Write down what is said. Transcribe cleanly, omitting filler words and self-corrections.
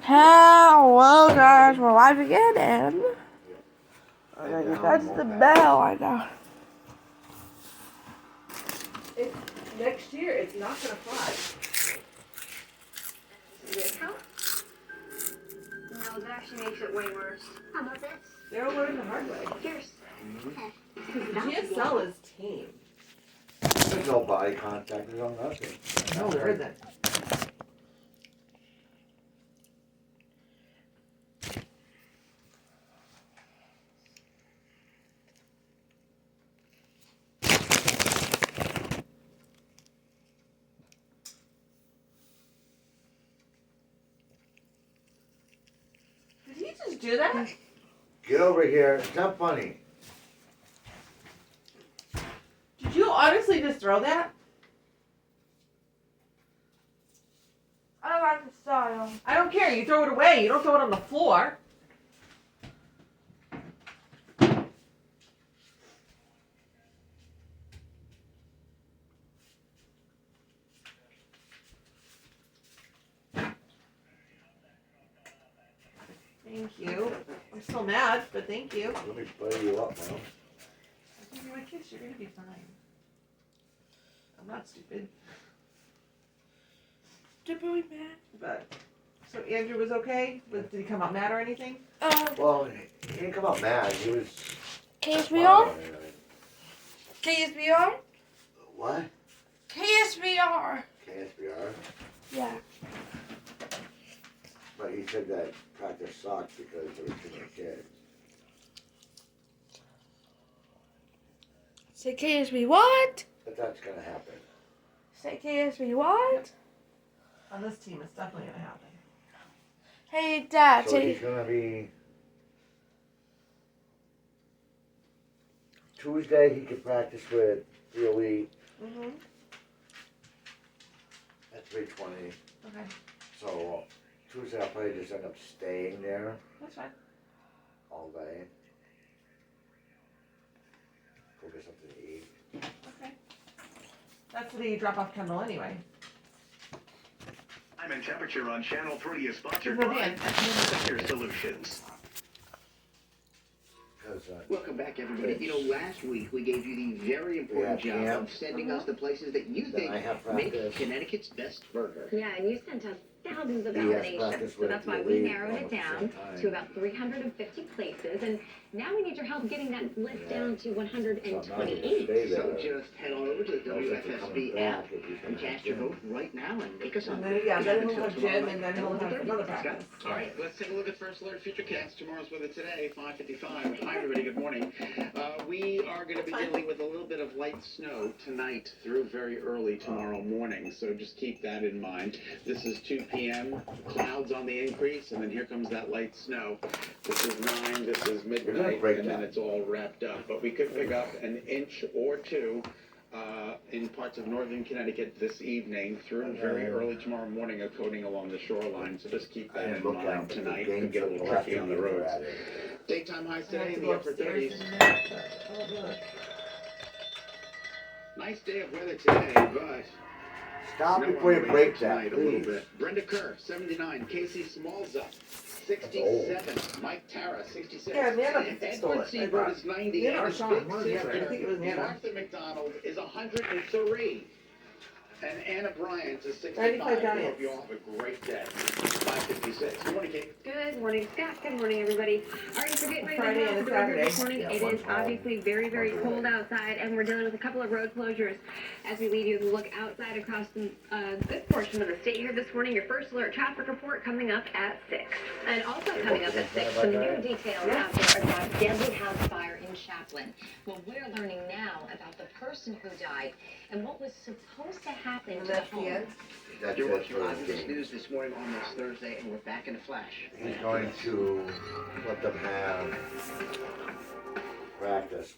Hello guys, we're live again and that's the bell, I know. Next year it's not gonna fly. Does it count? No, that actually makes it way worse. How about this? They'll learn the hard way. Cheers. The GSL is tame. There's no body contact, there's no nothing. No, there isn't. Did he just do that? Get over here, it's not funny. Did you honestly just throw that? I don't like the style. I don't care. You throw it away. You don't throw it on the floor. Thank you. I'm still mad, but thank you. Let me butter you up now. I'll give you a kiss. You're gonna be fine. I'm not stupid. Stupidly mad. But so Andrew was okay? Did he come out mad or anything? Well, he didn't come out mad, he was... KSBR? KSBR? What? KSBR. KSBR? Yeah. But he said that practice sucked because there were too many kids. Say KSB what? But that's gonna happen. Say KSB what? On this team, it's definitely gonna happen. Hey Dad, So say he's gonna be... Tuesday he could practice with the elite Mm-hmm. at 3:20. Okay. So Tuesday I'll probably just end up staying there That's fine. all day. Go get something to eat. Okay. That's the drop-off Kendall anyway. Time and temperature on Channel 3 is sponsored Good by man. Secure Solutions. Welcome back, everybody. You know, last week we gave you the very important Yeah, job Cam. of sending us the places that you Then think I have make practice. Connecticut's best burger. Yeah, and you sent us thousands of He has nominations, practice so with that's the why we elite narrowed it almost at the down same time. to about 350 places, and now we need your help getting that list Yeah. down to So now he can 128. stay So there. just head on over to the WFSB app and cast your vote right now and make us And up. then, yeah, then he'll have gym, and then he'll have another Scott? practice. All right, let's take a look at First Alert Futurecast. Tomorrow's weather today, 5:55. Hi, everybody. Good morning. We are going to be dealing with a little bit of light snow tonight through very early tomorrow morning, so just keep that in mind. This is 2 p.m. Clouds on the increase, and then here comes that light snow. This is 9. This is midnight, break and then that. it's all wrapped up. But we could pick up an inch or two. In parts of northern Connecticut this evening through very early tomorrow morning, a coating along the shoreline. So just keep that in mind tonight. Could get a little tricky on the roads. Daytime highs I have today to in go the upper upstairs 30s. in a minute, but I won't do it. Nice day of weather today, but Stop snow before on you the way break for that, tonight a little please. bit. Brenda Kerr, 79. Casey Smallza, 67. Mike Tara, 66. Yeah, Nana stole Edward it. I Seabird brought- is 90. Nana or Aaron Sean, Big one of the other. I think it was Nana. Martha McDonald is 103. And Anna Bryant is 65. 95 I Giants. hope you all have a great day. 5:56. Good morning, Kate. Good morning, Scott. Good morning, everybody. All right, so getting ready Friday to head and out the door here this Saturday. morning. Yeah, It one's is home, obviously very, very one's cold away. outside, and we're dealing with a couple of road closures as we lead you to look outside across the good portion of the state here this morning. Your first alert traffic report coming up at 6. And also coming up at 6, some new details out there about a deadly house fire in Chaplin. Well, we're learning now about the person who died and what was supposed to happen And to the that's the home. end. That's You're it watching for live the this game. news this morning on this Thursday, and we're back in a flash. He's going to let them have practice.